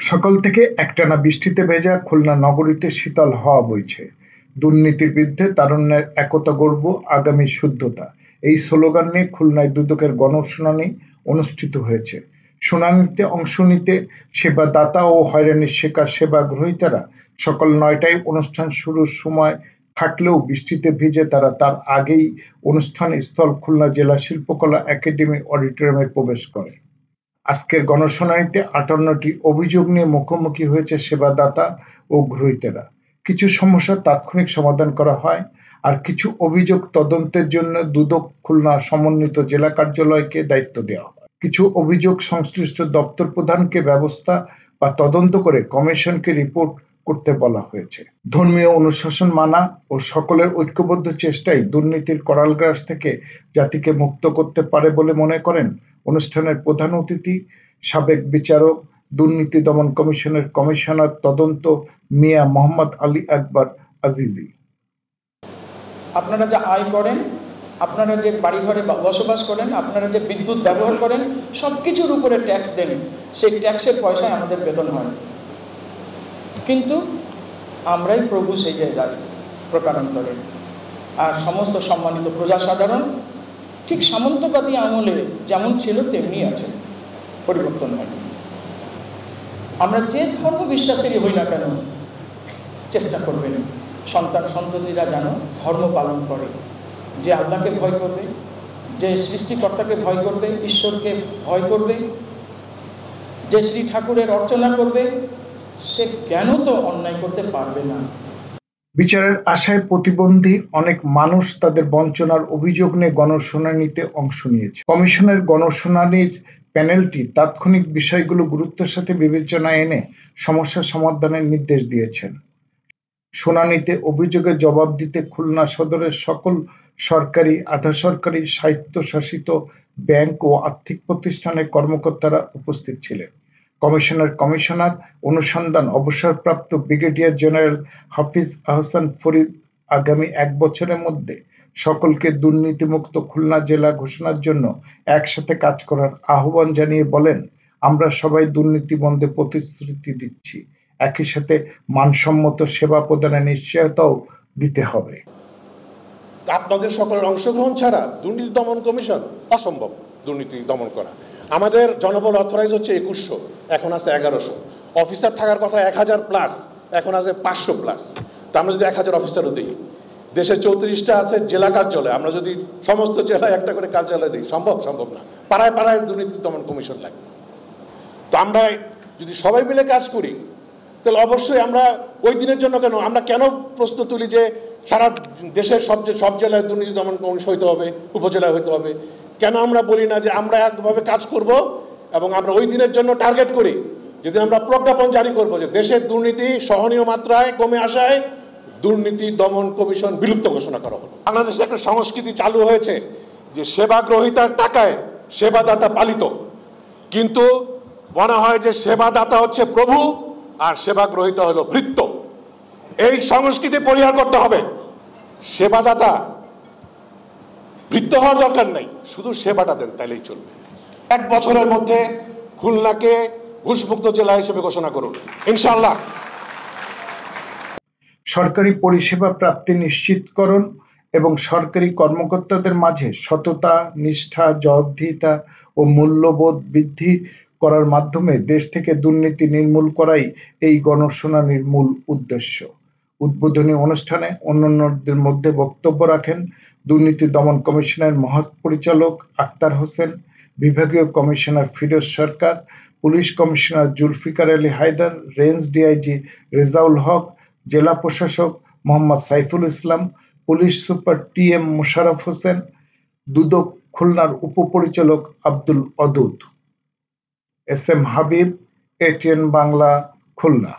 সকাল থেকে একটানা বৃষ্টিতে ভেজা খুলনা নগরীতে শীতল হাওয়া বইছে। দুর্নীতির বিরুদ্ধে তারুণ্যের একতা গড়ব, আগামী শুদ্ধতা, এই স্লোগান নিয়ে খুলনায় দুদকের গণশুনানি অনুষ্ঠিত হয়েছে। শুনানিতে অংশ নিতে সেবাদাতা ও হয়রানির শিকার সেবা গ্রহীতারা সকাল ৯টায় অনুষ্ঠান শুরুর সময় থাকলেও বৃষ্টিতে ভিজে তারা তার আগেই অনুষ্ঠান স্থল খুলনা জেলা শিল্পকলা একাডেমি অডিটোরিয়ামে প্রবেশ করে। আজকের গণশুনানিতে ৫৮টি অভিযোগ নিয়ে মুখোমুখি হয়েছে সেবাদাতা ও গ্রহীতারা। কিছু সমস্যার তাৎক্ষণিক সমাধান করা হয়, আর কিছু অভিযোগ তদন্তের জন্য দুদক খুলনা সমন্বিত জেলা কার্যালয়কে দায়িত্ব দেওয়া হয়। কিছু অভিযোগ সংশ্লিষ্ট দপ্তর প্রধানকে ব্যবস্থা বা তদন্ত করে কমিশনকে রিপোর্ট করতে বলা হয়েছে। ধর্মীয় অনুশাসন মানা ও সকলের ঐক্যবদ্ধ চেষ্টাই দুর্নীতির করালগ্রাস থেকে জাতিকে মুক্ত করতে পারে বলে মনে করেন অনুষ্ঠানের প্রধান অতিথি, সাবেক বিচারক, দুর্নীতি দমন কমিশনের কমিশনার তদন্ত মিয়া মোহাম্মদ আলী আকবর আজিজি। আপনারা যা আয় করেন, আপনারা যে বাড়িঘরে বসবাস করেন, আপনারা যে বিদ্যুৎ ব্যবহার করেন, সব কিছুর উপরে ট্যাক্স দেন, সেই ট্যাক্সের পয়সায় আমাদের বেতন হয়। কিন্তু আমরাই প্রভু সেই জায়গায় প্রকারান্তরে, আর সমস্ত সম্মানিত প্রজাসাধারণ ঠিক সামন্তবাদী আমলে যেমন ছিল তেমনি আছে, পরিবর্তন হয়নি। আমরা যে ধর্ম বিশ্বাসেরই হই না কেন, চেষ্টা করবেন সন্তান সন্ততিরা যেন ধর্ম পালন করে, যে আল্লাহকে ভয় করবে, যে সৃষ্টিকর্তাকে ভয় করবে, ঈশ্বরকে ভয় করবে, যে শ্রী ঠাকুরের অর্চনা করবে, সে কেন তো অন্যায় করতে পারবে না। বিচারের আশায় প্রতিবন্ধী অনেক মানুষ তাদের বঞ্চনার অভিযোগ নিয়ে গণশুনানিতে অংশ নিয়েছে। কমিশনের গণশুনানির প্যানেলটি তাৎক্ষণিক বিষয়গুলো গুরুত্বের সাথে বিবেচনায় এনে সমস্যা সমাধানের নির্দেশ দিয়েছেন। শুনানিতে অভিযোগের জবাব দিতে খুলনা সদরের সকল সরকারি, আধা সরকারি, স্বায়ত্তশাসিত ব্যাংক ও আর্থিক প্রতিষ্ঠানের কর্মকর্তারা উপস্থিত ছিলেন। কমিশনার অনুসন্ধান অবসরপ্রাপ্ত ব্রিগেডিয়ার জেনারেল হাফিজ আহসান ফরিদ আগামী ১ বছরের মধ্যে সকলকে দুর্নীতিমুক্ত খুলনা জেলা ঘোষণার জন্য একসাথে কাজ করার আহ্বান জানিয়ে বলেন, আমরা সবাই দুর্নীতি বন্ধে প্রতিশ্রুতি দিচ্ছি, একই সাথে মানসম্মত সেবা প্রদানের নিশ্চয়তাও দিতে হবে। আপনাদের সকলের অংশগ্রহণ ছাড়া দুর্নীতি দমন কমিশন অসম্ভব দুর্নীতি দমন করা। আমাদের জনবল অথরাইজ হচ্ছে ২১০০, এখন আছে ১১০০। অফিসার থাকার কথা ১০০০ প্লাস, এখন আছে ৫০০ প্লাস। তা আমরা যদি ১০০০ অফিসারও দিই, দেশে ৩৪টা আছে জেলা কার্যালয়, আমরা যদি সমস্ত জেলায় একটা করে কার্যালয় দিই, সম্ভব না। পাড়ায় পাড়ায় দুর্নীতি দমন কমিশন লাগে। তো আমরা যদি সবাই মিলে কাজ করি, তাহলে অবশ্যই আমরা ওই দিনের জন্য আমরা কেন প্রশ্ন তুলি যে সারা দেশের সব জেলায় দুর্নীতি দমন কমিশন হইতে হবে, উপজেলায় হইতে হবে? কেন আমরা বলি না যে আমরা একভাবে কাজ করব এবং আমরা ওই দিনের জন্য টার্গেট করি, যদি আমরা প্রজ্ঞাপন জারি করব যে দেশের দুর্নীতি সহনীয় মাত্রায় কমে আসায় দুর্নীতি দমন কমিশন বিলুপ্ত ঘোষণা করা হলো। বাংলাদেশে একটা সংস্কৃতি চালু হয়েছে যে সেবা গ্রহীতার টাকায় সেবাদাতা পালিত, কিন্তু মনে হয় যে সেবাদাতা হচ্ছে প্রভু আর সেবা গ্রহীতা হলো ভৃত্য। এই সংস্কৃতি পরিহার করতে হবে। সেবাদাতা ভৃত্য হওয়ার দরকার নেই, শুধু সেবাটা দেন, তাইলেই চলবে। ১ বছরের মধ্যে খুলনাকে ঘুষমুক্ত জেলা হিসেবে ঘোষণা করুন, ইনশাআল্লাহ। সরকারি পরিষেবা প্রাপ্তি নিশ্চিতকরণ এবং সরকারি কর্মকর্তাদের মাঝে সততা, নিষ্ঠা, জবাবদিহিতা ও মূল্যবোধ বৃদ্ধি করার মাধ্যমে দেশ থেকে দুর্নীতি নির্মূল করাই এই গণশুনানির মূল উদ্দেশ্য। উদ্বোধনী অনুষ্ঠানে অন্যান্যদের মধ্যে বক্তব্য রাখেন দুর্নীতি দমন কমিশনের মহাপরিচালক আক্তার হোসেন, বিভাগীয় commissioner Firoz Sarkar, police commissioner Zulfiqar Ali Haider, range DIG Rezaul Haque, জেলা প্রশাসক Mohammad Saiful Islam, police super T M. Mosharraf Hossain, Dudok খুলনার উপপরিচালক Abdul Odud. S M Habib, ATN Bangla, Khulna.